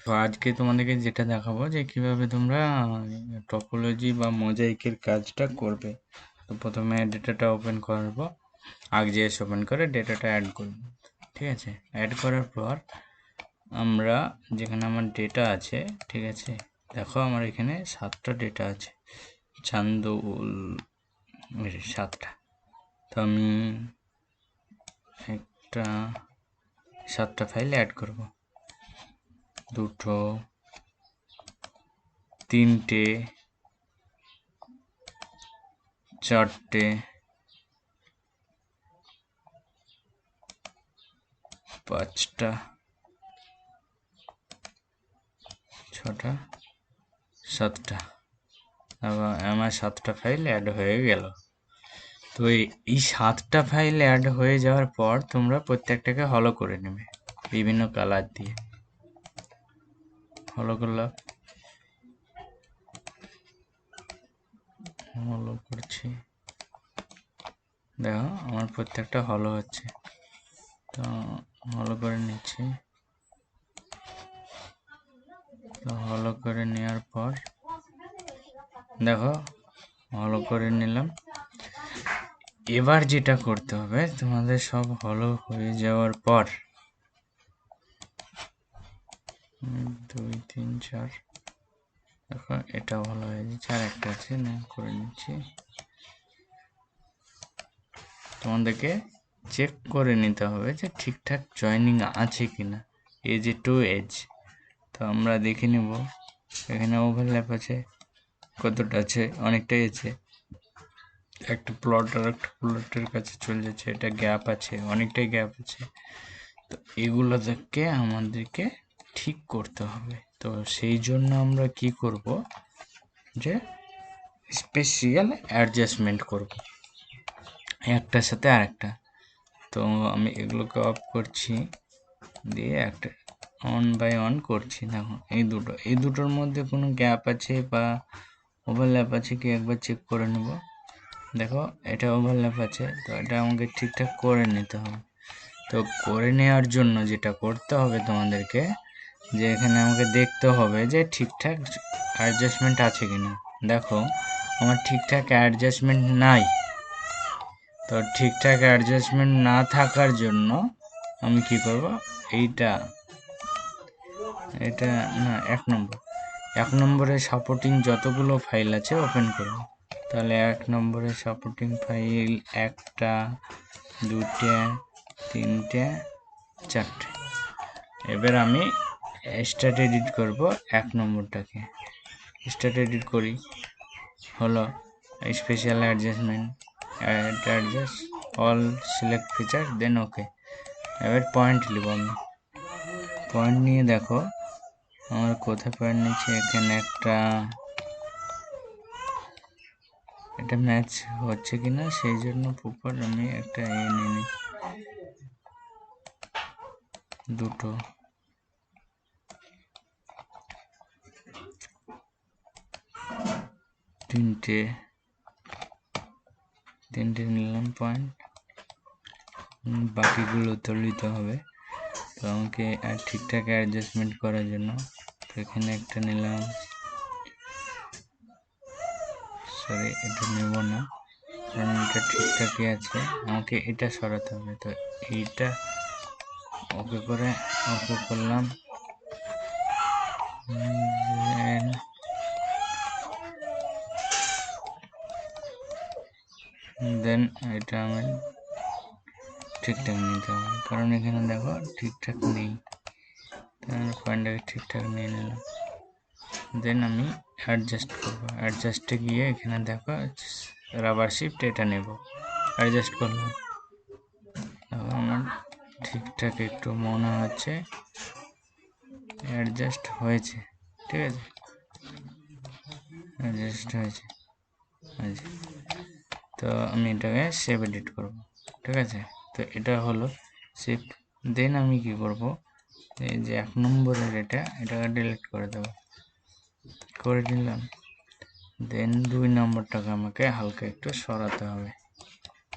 তো আজকে তোমাদেরকে যেটা দেখাবো যে কিভাবে তোমরা টপোলজি বা মোজাইকের কাজটা করবে। তো প্রথমে ডেটাটা ওপেন করবো, ArcGIS ওপেন করে ডেটাটা অ্যাড করব। ঠিক আছে, অ্যাড করার পর আমরা যেখানে আমার ডেটা আছে, ঠিক আছে, দেখো আমার এখানে 7টা ডেটা আছে, চান্দুল 7টা। তো আমি একটা 7টা ফাইল অ্যাড করব, 2টো, 3টে, 4টে, 5টা, 6টা, 7টা। আমার 7টা ফাইল অ্যাড হয়ে গেল। তো এই 7টা ফাইল অ্যাড হয়ে যাওয়ার পর তোমরা প্রত্যেকটাকে হলো করে নেবে বিভিন্ন কালার দিয়ে। হলো করলাম, হলো করছি, দেখো আমার প্রত্যেকটা হলো হচ্ছে। তো হলো করে নিচ্ছি। তো হলো করে নেওয়ার পর দেখো হলো করে নিলাম। এবার যেটা করতে হবে, তোমাদের সব হলো হয়ে যাওয়ার পর 2 3 4, দেখো এটা ভালো হয়ে যাচ্ছে, আর একটা আছে না, করে নিচ্ছি। তোমাদেরকে চেক করে নিতে হবে যে ঠিকঠাক জয়েনিং আছে কিনা, এজ টু এজ। তো আমরা দেখে নিব, এখানে ওভারল্যাপ আছে, কতটা আছে, অনেকটাই আছে। একটা প্লট আর একটা প্লটের কাছে চলে যাচ্ছে, এটা গ্যাপ আছে, অনেকটাই গ্যাপ আছে। তো এগুলো থেকে আমাদেরকে ঠিক করতে হবে। তো সেই জন্য আমরা কি করব, যে স্পেশাল অ্যাডজাস্টমেন্ট করব একটার সাথে আরেকটা। তো আমি এগুলোকে অফ করছি, দিয়ে একটা অন বাই অন করছি। দেখো এই দুটোর মধ্যে কোনো গ্যাপ আছে বা ওভারল্যাপ আছে কি একবার চেক করে নেব। দেখো এটা ওভারল্যাপ আছে, তো এটা আমাকে ঠিকঠাক করে নিতে হবে। তো করে নেওয়ার জন্য যেটা করতে হবে তোমাদেরকে, যে এখানে আমাকে দেখতে হবে যে ঠিকঠাক অ্যাডজাস্টমেন্ট আছে কিনা। দেখো আমার ঠিকঠাক অ্যাডজাস্টমেন্ট নাই। তো ঠিকঠাক অ্যাডজাস্টমেন্ট না থাকার জন্য আমি কি করব, এটা না, 1 নম্বরে সাপোর্টিং যতগুলো ফাইল আছে ওপেন করব। তাহলে 1 নম্বরে সাপোর্টিং ফাইল 1টা, 2টে, 3টে, 4টে। এবার আমি স্টার্ট এডিট করব 1 নম্বরটাকে। স্টার্ট এডিট করি, হলো special adjustment, adjust all, select feature, then okay. এবার পয়েন্ট নিব আমি। পয়েন্ট নিয়ে দেখো আমার কোথায় পয়েন্ট নিচ্ছে, এখানে একটা, এটা ম্যাচ হচ্ছে কিনা সেই জন্য প্রপার আমি একটা নিয়ে নিই, 2টো, 3টে নিলাম পয়েন্ট। বাকিগুলো তো নিতে হবে। তো আমাকে ঠিকঠাক অ্যাডজাস্টমেন্ট করার জন্য, তো এখানে একটা নিলাম, সরি এটা নেব না, কারণ এটা ঠিকঠাকই আছে, আমাকে এটা সরাতে হবে। তো এইটা ওকে করে ওকে করলাম, দেন এটা আমি ঠিকঠাক নিতে হবে, কারণ এখানে দেখো ঠিকঠাক নেই। পয়েন্টটাকে ঠিকঠাক নিয়ে নিলাম, দেন আমি অ্যাডজাস্ট করবো। অ্যাডজাস্টে গিয়ে এখানে দেখো রাবার শিফট, এটা নেব, অ্যাডজাস্ট করলাম। দেখো আমার ঠিকঠাক একটু মনে হচ্ছে অ্যাডজাস্ট হয়েছে, ঠিক আছে, অ্যাডজাস্ট হয়েছে। আচ্ছা, তো আমি এটাকে সেভ এডিট করব, ঠিক আছে। তো এটা হলো সেভ। দেন আমি কি করব, এই যে 1 নম্বরের এটাকে ডিলিট করে দেবো, করে দিলাম। দেন 2 নম্বরটাকে আমাকে হালকা একটু সরাতে হবে।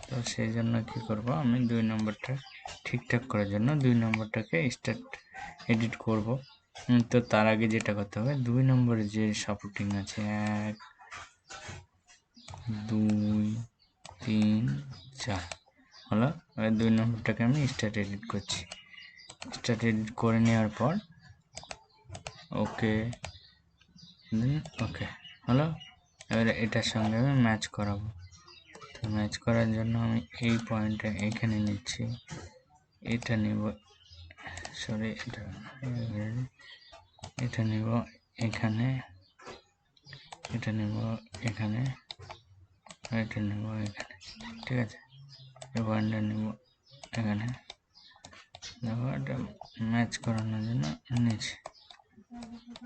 তো সেই জন্য কি করব, আমি 2 নম্বরটা ঠিকঠাক করার জন্য 2 নম্বরটাকে স্টার্ট এডিট করব। তো তার আগে যেটা করতে হবে 2 নম্বরে যে সাপোর্টিং আছে 1 2 3 4 হলো। এবার 2 নম্বরটাকে আমি স্টার্ট এডিট করছি। স্টার্ট এডিট করে নেওয়ার পর ওকে ওকে হলো। এবারে এটার সঙ্গে আমি ম্যাচ করাবো। তো ম্যাচ করার জন্য আমি এই পয়েন্টটা এখানে নিচ্ছি, এটা নেব, সরি এটা নেব এখানে, এটা নেব এখানে, এটা নেব এখানে, ঠিক আছে। এই পয়েন্টটা নেব এখানে, দেখো এটা ম্যাচ করানোর জন্য নিচ্ছি,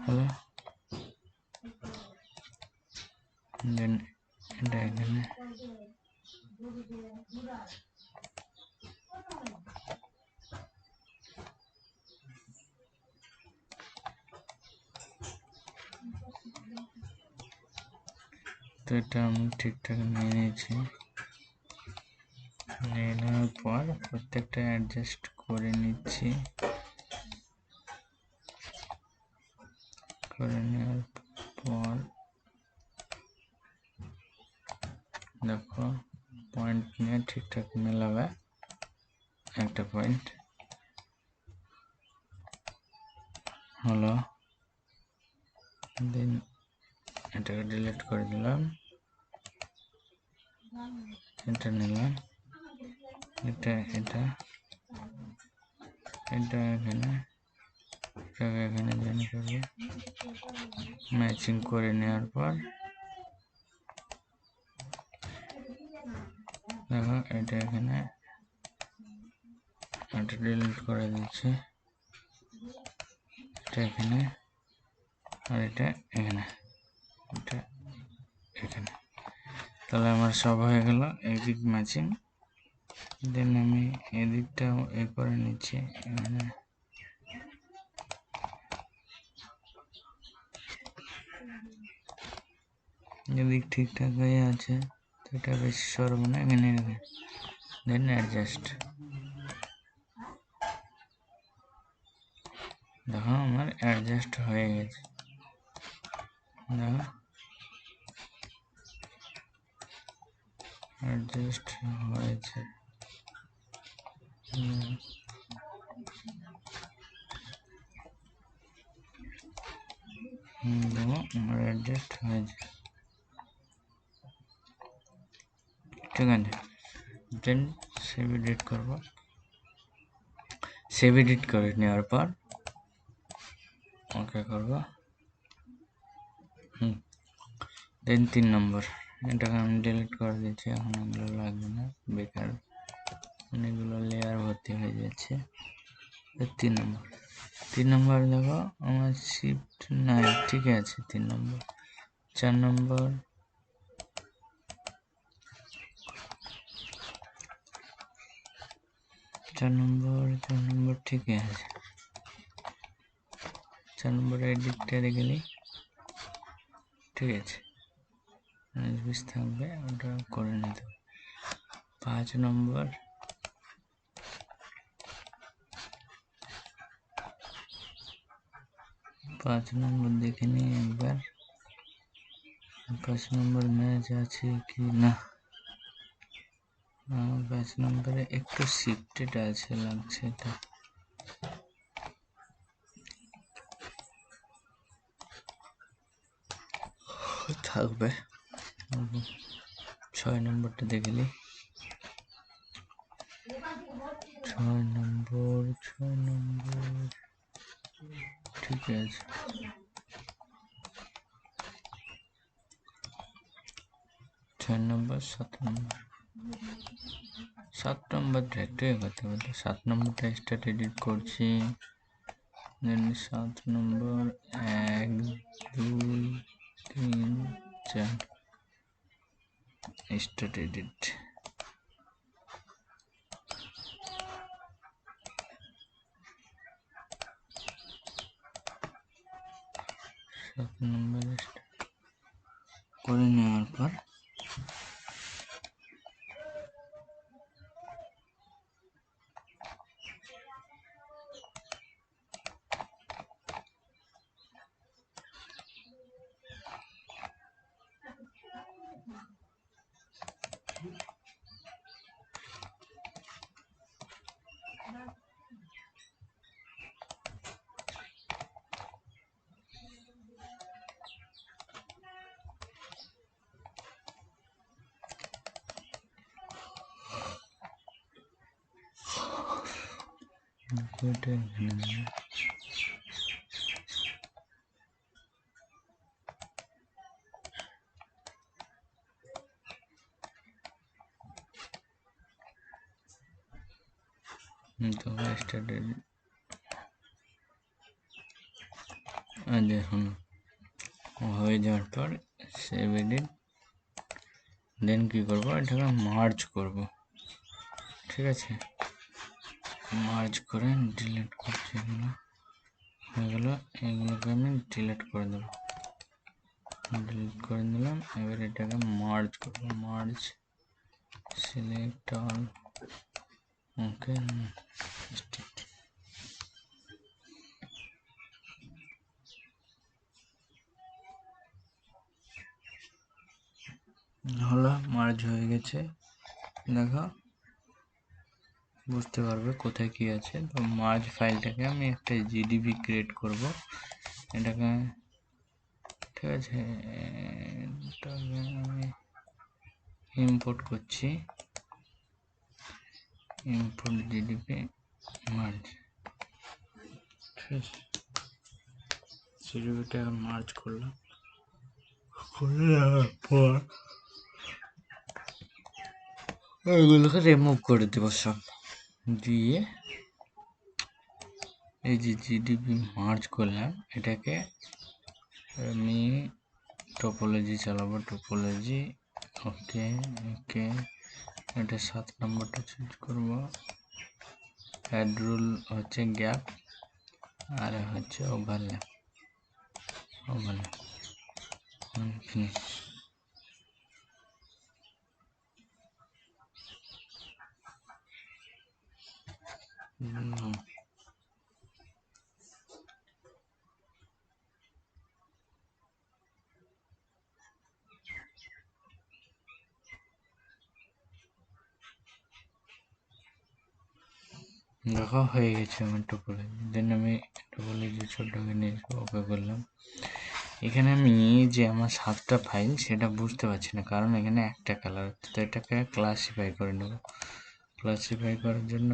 হলো। দেন এটা এখানে, তো এটা আমি ঠিকঠাক নিয়ে নিয়েছি। নিয়ে নেওয়ার পর প্রত্যেকটা অ্যাডজাস্ট করে নিচ্ছি। করে নেওয়ার পর দেখো পয়েন্ট নিয়ে ঠিকঠাক মেলাবে একটা পয়েন্ট, হলো। দেন এটাকে ডিলিট করে দিলাম, এটা নিলাম, এটা এটা এটা এখানে, এটাকে এখানে জয়েন করবো। ম্যাচিং করে নেওয়ার পর দেখো এটা এখানে, এটা ডিলিট করে দিচ্ছি, এটা এখানে আর এটা এখানে, এটা এখানে। তাহলে আমার সব হয়ে গেল এদিক ম্যাচিং। দেন আমি এদিকটাও এ করে নিচ্ছি, এখানে এদিক ঠিকঠাক হয়ে আছে, তো এটা বেশি সরব না, এখানে দেন অ্যাডজাস্ট। দেখো আমার অ্যাডজাস্ট হয়ে গেছে, দেখো অ্যাডজাস্ট হয়েছে। দেখো আমার অ্যাডজাস্ট হয়েছে, ঠিক আছে। দেন সেভ এডিট করবো। সেভ এডিট করে নেওয়ার পর ওকে করবো। দেন 3 নম্বর, এটাকে আমি ডিলিট করে দিচ্ছি, এখন এগুলো লাগবে না, বেকার অনেকগুলো লেয়ার ভর্তি হয়ে যাচ্ছে। 3 নম্বর দেখো আমার শিফট নাই, ঠিক আছে। 3 নম্বর, 4 নম্বর, 4 নম্বর ঠিক আছে। 4 নম্বরে এডিটটা গেলে ঠিক আছে, পিস থাকবে, ওটা করে নিতে হবে। 5 নম্বর, 5 নম্বর দেখে নিই একবার, 5 নম্বর ম্যাচ আছে কি না। 5 নম্বরে একটু শিফটেড আছে লাগছে, এটা থাকবে। 6 নম্বরটা দেখে নিই, 6 নম্বর ঠিক আছে। 6 নম্বর, 7 নম্বর, 7 নম্বরটা একটু এগোতে হবে। 7 নম্বরটা স্টার্ট এডিট করছি। দেন 7 নম্বর 1 2 3 4 স্টার্ট এডিট। 7 নম্বর করে নেওয়ার পর এটা এখানে দেবো। তো স্টার্টেড দেখুন হয়ে যাওয়ার পর সেভ এডিট, দেন কি করব, এটাকে মার্জ করব। ঠিক আছে, মার্জ করে ডিলিট করছি। এগুলো হয়ে গেল, এগুলোকে আমি ডিলিট করে দেবো। ডিলিট করে দিলাম। এবার এটাকে মার্জ করব। মার্জ সিলেক্ট অল, ওকে। হলো, মার্জ হয়ে গেছে। দেখো, বুঝতে পারবে কোথায় কি আছে। তো মার্জ ফাইলটাকে আমি একটা জিডিবি ক্রিয়েট করব। এটাকে ঠিক আছে, এটাকে আমি ইম্পোর্ট করছি, ইম্পোর্ট জিডিপি মার্জ। ঠিক আছে, জিডিপিটা মার্জ করলাম। করে দেওয়ার পর এগুলোকে রিমুভ করে দেবো সব। দিয়ে এই যে জিডিপি মার্জ করলাম, এটাকে আমি টোপোলজি চালাবো। টোপোলজি, ওকে ওকে। এটা 7 নম্বরটা চুজ করব। অ্যাড রুল হচ্ছে গ্যাপ, আর হচ্ছে ওভারল্যাপ। Overlap finish. দেখো হয়ে গেছে আমার টোপোলজি। দেন আমি টোপোলজি ছোটটাকে নিয়ে ওকে করলাম। এখানে আমি যে আমার 7টা ফাইল সেটা বুঝতে পারছি না, কারণ এখানে একটা কালার। তো এটাকে ক্লাসিফাই করে নেব। ক্লাসিফাই করার জন্য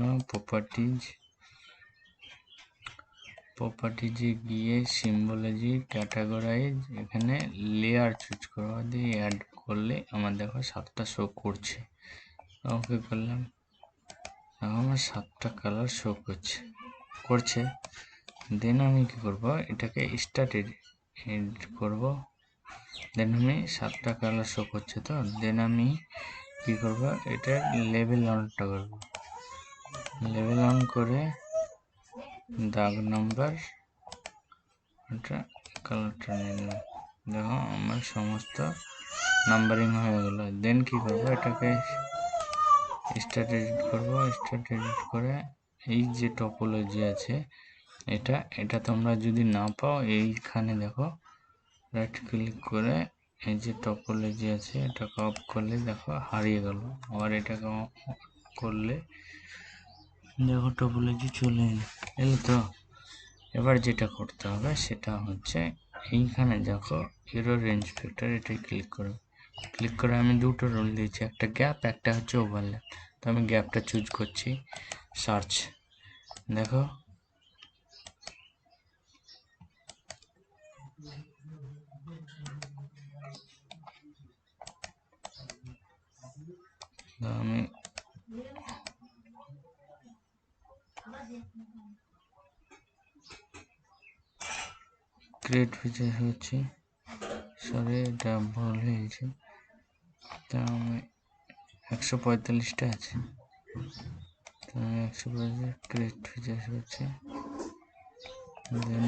প্রপার্টিজে গিয়ে সিম্বলজি ক্যাটাগরাইজ, এখানে লেয়ার চুজ করবো, দিয়ে অ্যাড করলে আমার দেখো 7টা শো করছে। ওকে করলাম। আমার 7টা কালার শো করছে। দেন আমি কি করব, এটাকে স্টার্ট এডিট করব। দেন আমি 7টা কালার শো করছে, তো দেন আমি কি করব, এটা লেভেল অনটা করব। লেভেল অন করে দাগ নাম্বার এটা কালারটা নিয়ে নেব। দেখো আমার সমস্ত নাম্বারিং হয়ে গেল। দেন কি করব, এটাকে স্টার্ট এডিট করব। স্টার্ট এডিট করে এই যে টপোলজি আছে, এটা তোমরা যদি না পাও, এইখানে দেখো রাইট ক্লিক করে এই যে টপোলজি আছে এটাকে অফ করলে দেখো হারিয়ে গেল। আবার এটাকে করলে দেখো টপোলজি চলে এলো। তো এবার যেটা করতে হবে সেটা হচ্ছে এইখানে দেখো হিরো রেঞ্জ ফ্যাক্টর, এটাই ক্লিক করো। ক্লিক করে আমি দুটো রোল দিয়েছি, একটা গ্যাপ, একটা হচ্ছে ওভারল্যাপ। তো আমি গ্যাপটা চুজ করছি। সার্চ, দেখো আমি ক্রিয়েট ফিচার হচ্ছে, সরি এটা ভুল হয়েছে। তা আমি 145টা আছে, তো আমি 145 ক্রিয়েট ফিচার হচ্ছে, দেন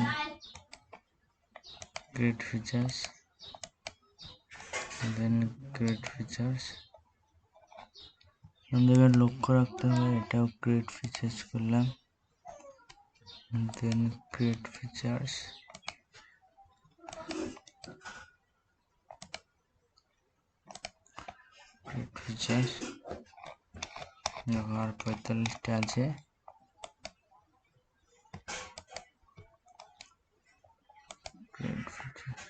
ক্রিয়েট ফিচার্স, দেন ক্রিয়েট ফিচার্স। আমাদের লক্ষ্য রাখতে হবে এটাও ক্রিয়েট ফিচার্স করলাম। দেন ক্রিয়েট ফিচার্স, ক্রিয়েট ফিচার্স দেখো আর 45টা আছে। ক্রিয়েট ফিচার্স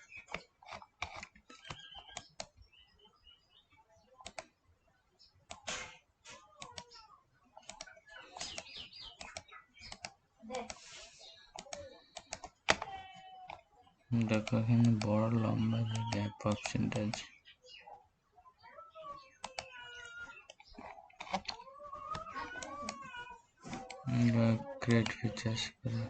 দেখো এখানে বড় লম্বা যে গ্যাপ অপশনটা আছে, আমরা ক্রিয়েট ফিচার্স করে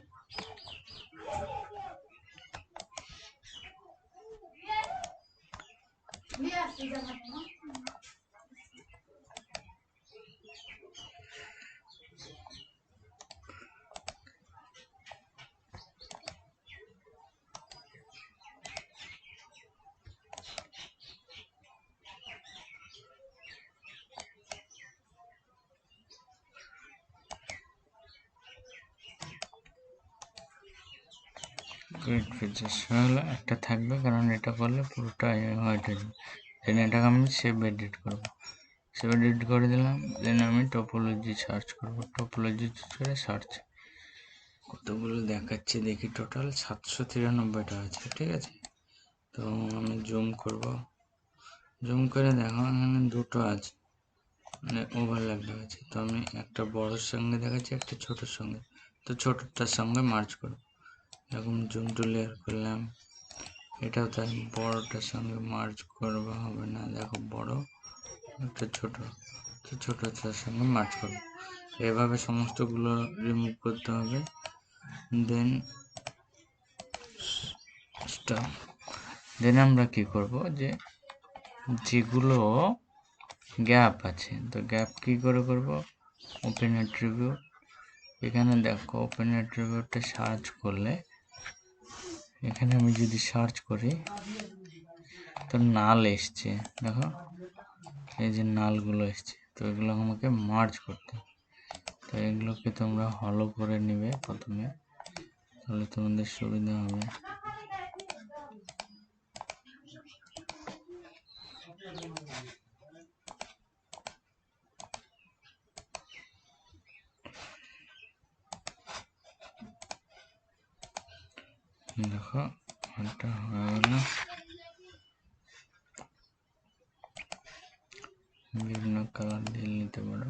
ক্রিয়েট ফিচার্স হলো একটা থাকবে, কারণ এটা করলে পুরোটা হোয়াইট হয়ে যাবে। দেন এটাকে আমি সেভ এডিট করবো, সেভ এডিট করে দিলাম। দেন আমি টপোলজি সার্চ করবো, টপোলজি করে সার্চ কতগুলো দেখাচ্ছে দেখি, টোটাল 793টা আছে, ঠিক আছে। তো আমি জুম করব, জুম করে দেখো এখানে দুটো আছে, মানে ওভারল্যাপটা আছে। তো আমি একটা বড়োর সঙ্গে দেখাচ্ছি, একটা ছোটোর সঙ্গে, তো ছোটোটার সঙ্গে মার্চ করব। এরকম জুম টু লেয়ার করলাম, এটাও তাই বড়োটার সঙ্গে মার্চ করবা হবে না, দেখো বড় একটা ছোট, তো ছোটোটার সঙ্গে মার্চ করব। এভাবে সমস্তগুলো রিমুভ করতে হবে। দেন স্টপ। দেন আমরা কি করব, যে যেগুলো গ্যাপ আছে, তো গ্যাপ কি করে করব, ওপেন অ্যাট্রিবিউট, এখানে দেখো ওপেন অ্যাট্রিবিউটে সার্চ করলে, এখানে আমি যদি সার্চ করি তো নাল এসছে, দেখো এই যে নালগুলো এসছে, তো এগুলো আমাকে মার্জ করতে, তো এগুলোকে তোমরা হলো করে নিবে প্রথমে, তাহলে তোমাদের সুবিধা হবে। দেখো এটা হয়ে গেল, বিভিন্ন কালার দিয়ে নিতে পারো।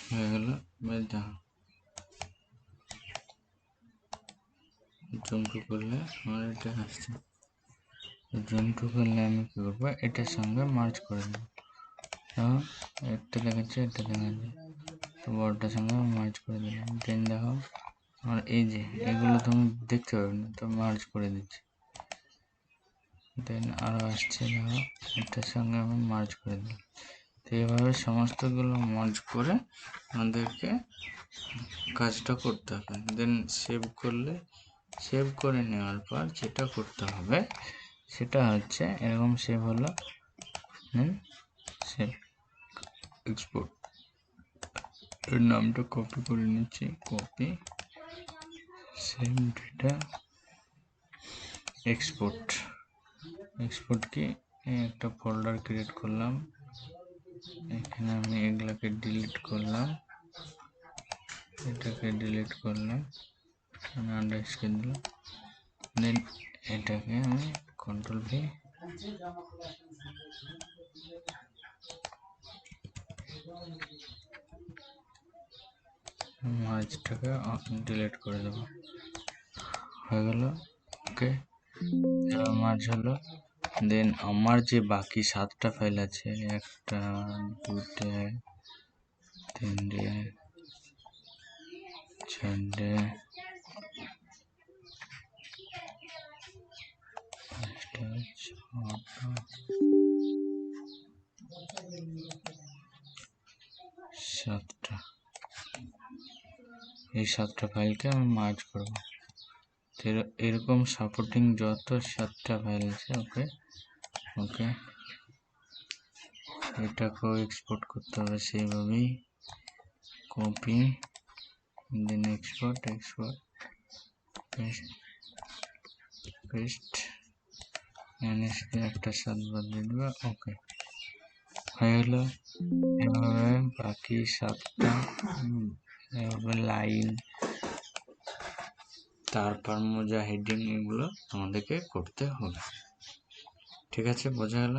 হয়ে গেল, বেশ দেখো জুমটু করলে আমার এটা আসছে, জুমটু করলে আমি কি করবো, এটার সঙ্গে মার্চ করে দেবো। দেখো একটা দেখাচ্ছে, একটা দেখাচ্ছে, তো বড়টার সঙ্গে মার্চ করে দিলাম। দেন দেখো আর এই যে এগুলো তুমি দেখতে পাবে না, তো মার্চ করে দিচ্ছি। দেন আরও আসছে, দেখো এটার সঙ্গে আমি মার্চ করে দিলাম। তো এইভাবে সমস্তগুলো মার্চ করে আমাদেরকে কাজটা করতে হবে। দেন সেভ করলে, সেভ করে নেওয়ার পর যেটা করতে হবে সেটা হচ্ছে এরকম সেভ হলো, দেন সেভ এক্সপোর্ট, এর নামটা কপি করে নিচ্ছি, copy save data export. Export কি একটা ফোল্ডার ক্রিয়েট করলাম, এখানে আমি এগুলাকে ডিলিট করলাম, এটাকে ডিলিট করলাম, আন্ডারস্কোর দিলাম। দেন এটাকে আমি কন্ট্রোল ভি, মার্জটাকে ডিলিট করে দেবো, হয়ে গেল। ওকে, এবার মার্জ হলো। দেন আমার যে বাকি 7টা ফাইল আছে, একটা, দুটো, তিনটে, চারটে, পাঁচটা, ছটা, 7টা, এই 7টা ফাইলকে আমি মার্জ করবো। এরকম সাপোর্টিং যত 7টা ফাইল আছে, ওকে ওকে, এটাকেও এক্সপোর্ট করতে হবে সেইভাবেই, কপি, দেন এক্সপোর্ট, এক্সপোর্ট, পেস্ট, এনএসকে একটা 7বার দিয়ে দেবে, ওকে হয়ে গেল। এভাবে বাকি 7টা এভাবে লাইন, তারপর মোজা হেডিং, এগুলো আমাদেরকে করতে হবে। ঠিক আছে, বোঝা গেল?